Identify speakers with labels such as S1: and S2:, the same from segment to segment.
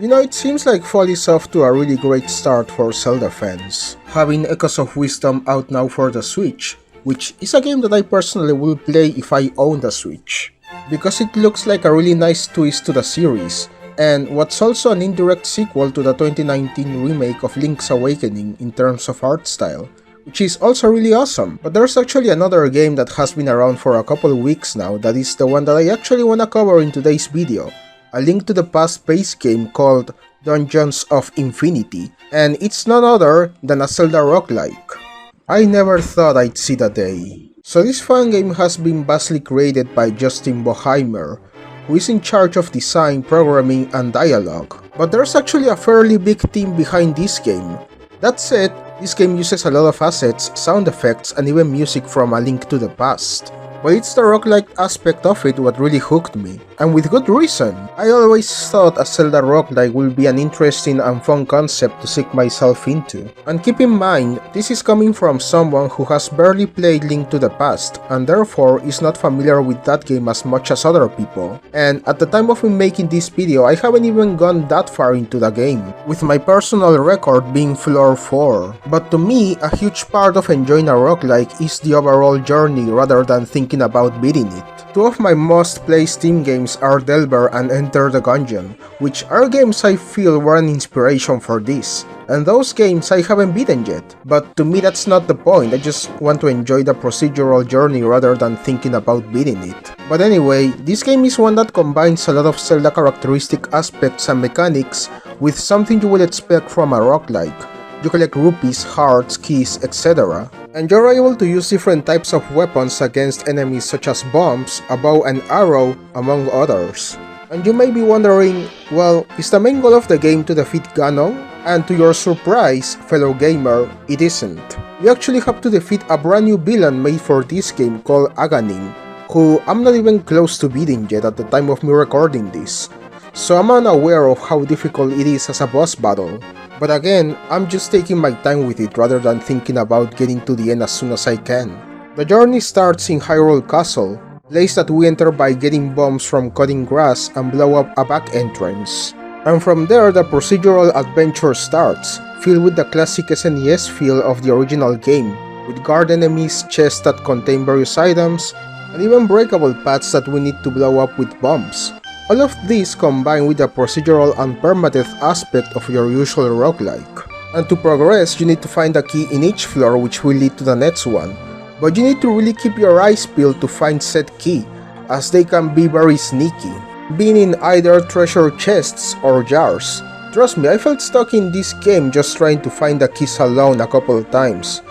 S1: It seems like fall is off to a really great start for Zelda fans, having Echoes of Wisdom out now for the Switch, which is a game that I personally will play if I own the Switch, because it looks like a really nice twist to the series, and what's also an indirect sequel to the 2019 remake of Link's Awakening in terms of art style, which is also really awesome. But there's actually another game that has been around for a couple weeks now that is the one that I actually wanna cover in today's video. A Link to the Past base game called Dungeons of Infinity, and it's none other than a Zelda Roguelike. I never thought I'd see the day. So this fun game has been vastly created by Justin Boheimer, who is in charge of design, programming, and dialogue. But there's actually a fairly big team behind this game. That said, this game uses a lot of assets, sound effects, and even music from A Link to the Past. But it's the roguelike aspect of it what really hooked me, and with good reason. I always thought a Zelda roguelike will be an interesting and fun concept to sink myself into. And keep in mind, this is coming from someone who has barely played Link to the Past, and therefore is not familiar with that game as much as other people. And at the time of me making this video, I haven't even gone that far into the game, with my personal record being floor 4. But to me, a huge part of enjoying a roguelike is the overall journey rather than thinking about beating it. Two of my most played Steam games are Delver and Enter The Gungeon, which are games I feel were an inspiration for this, and those games I haven't beaten yet. But to me that's not the point, I just want to enjoy the procedural journey rather than thinking about beating it. But anyway, this game is one that combines a lot of Zelda characteristic aspects and mechanics with something you would expect from a roguelike. You collect rupees, hearts, keys, etc. And you're able to use different types of weapons against enemies such as bombs, a bow and arrow, among others. And you may be wondering, well, is the main goal of the game to defeat Ganon? And to your surprise, fellow gamer, it isn't. You actually have to defeat a brand new villain made for this game called Aghanim, who I'm not even close to beating yet at the time of me recording this. So I'm unaware of how difficult it is as a boss battle. But again, I'm just taking my time with it rather than thinking about getting to the end as soon as I can. The journey starts in Hyrule Castle, place that we enter by getting bombs from cutting grass and blow up a back entrance. And from there the procedural adventure starts, filled with the classic SNES feel of the original game, with guard enemies, chests that contain various items, and even breakable paths that we need to blow up with bombs. All of this combined with the procedural and permadeath aspect of your usual roguelike. And to progress, you need to find a key in each floor which will lead to the next one. But you need to really keep your eyes peeled to find said key, as they can be very sneaky, being in either treasure chests or jars. Trust me, I felt stuck in this game just trying to find the keys alone a couple times.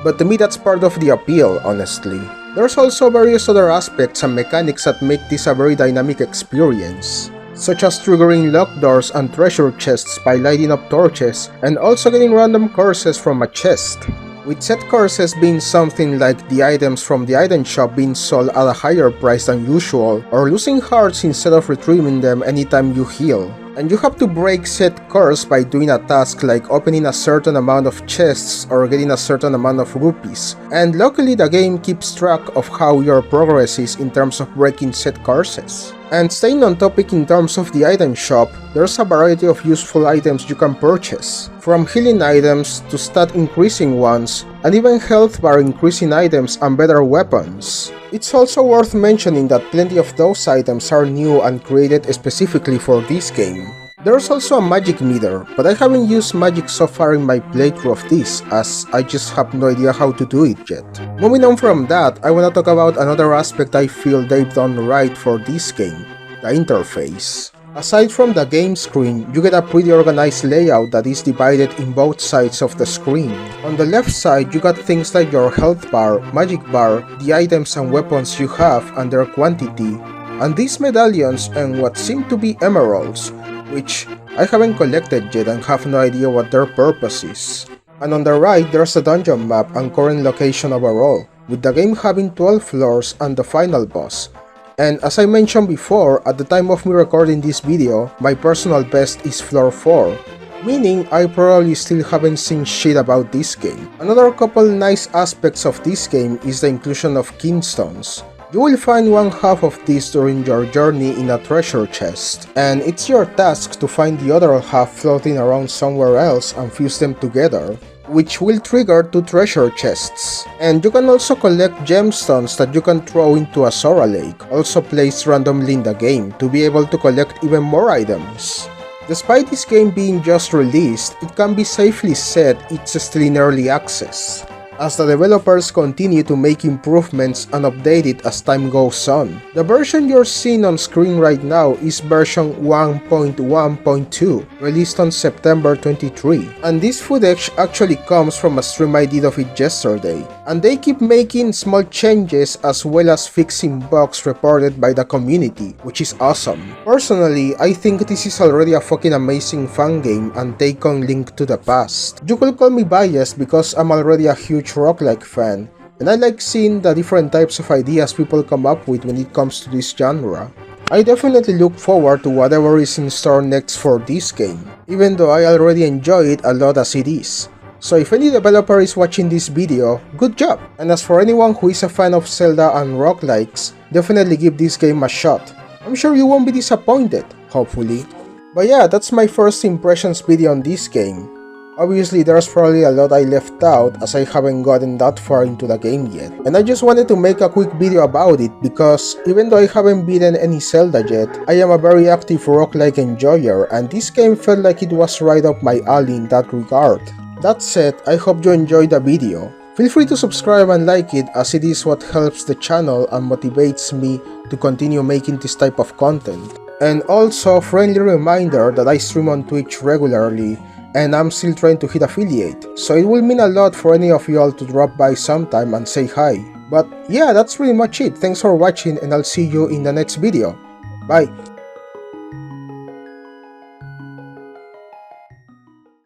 S1: But to me that's part of the appeal, honestly. There's also various other aspects and mechanics that make this a very dynamic experience, such as triggering locked doors and treasure chests by lighting up torches, and also getting random curses from a chest, with set curses being something like the items from the item shop being sold at a higher price than usual, or losing hearts instead of retrieving them anytime you heal. And you have to break said curse by doing a task like opening a certain amount of chests or getting a certain amount of rupees. And luckily the game keeps track of how your progress is in terms of breaking said curses. And staying on topic in terms of the item shop, there's a variety of useful items you can purchase, from healing items to stat increasing ones, and even health bar increasing items and better weapons. It's also worth mentioning that plenty of those items are new and created specifically for this game. There's also a magic meter, but I haven't used magic so far in my playthrough of this, as I just have no idea how to do it yet. Moving on from that, I wanna talk about another aspect I feel they've done right for this game, the interface. Aside from the game screen, you get a pretty organized layout that is divided in both sides of the screen. On the left side, you got things like your health bar, magic bar, the items and weapons you have and their quantity, and these medallions and what seem to be emeralds, which I haven't collected yet and have no idea what their purpose is. And on the right, there's a dungeon map and current location overall, with the game having 12 floors and the final boss. And as I mentioned before, at the time of me recording this video, my personal best is floor 4, meaning I probably still haven't seen shit about this game. Another couple nice aspects of this game is the inclusion of kingstones. You will find one half of this during your journey in a treasure chest, and it's your task to find the other half floating around somewhere else and fuse them together, which will trigger 2 treasure chests. And you can also collect gemstones that you can throw into a Sora Lake, also placed randomly in the game, to be able to collect even more items. Despite this game being just released, it can be safely said it's still in early access, as the developers continue to make improvements and update it as time goes on. The version you're seeing on screen right now is version 1.1.2, released on September 23, and this footage actually comes from a stream I did of it yesterday, and they keep making small changes as well as fixing bugs reported by the community, which is awesome. Personally, I think this is already a fucking amazing fan game and take on Link to the Past. You could call me biased because I'm already a huge roguelike fan, and I like seeing the different types of ideas people come up with when it comes to this genre. I definitely look forward to whatever is in store next for this game, even though I already enjoy it a lot as it is. So if any developer is watching this video, good job! And as for anyone who is a fan of Zelda and roguelikes, definitely give this game a shot. I'm sure you won't be disappointed, hopefully. But yeah, that's my first impressions video on this game. Obviously, there's probably a lot I left out as I haven't gotten that far into the game yet. And I just wanted to make a quick video about it because even though I haven't beaten any Zelda yet, I am a very active roguelike enjoyer and this game felt like it was right up my alley in that regard. That said, I hope you enjoyed the video. Feel free to subscribe and like it as it is what helps the channel and motivates me to continue making this type of content. And also, friendly reminder that I stream on Twitch regularly and I'm still trying to hit affiliate, so it will mean a lot for any of y'all to drop by sometime and say hi. But yeah, that's pretty much it. Thanks for watching and I'll see you in the next video. Bye!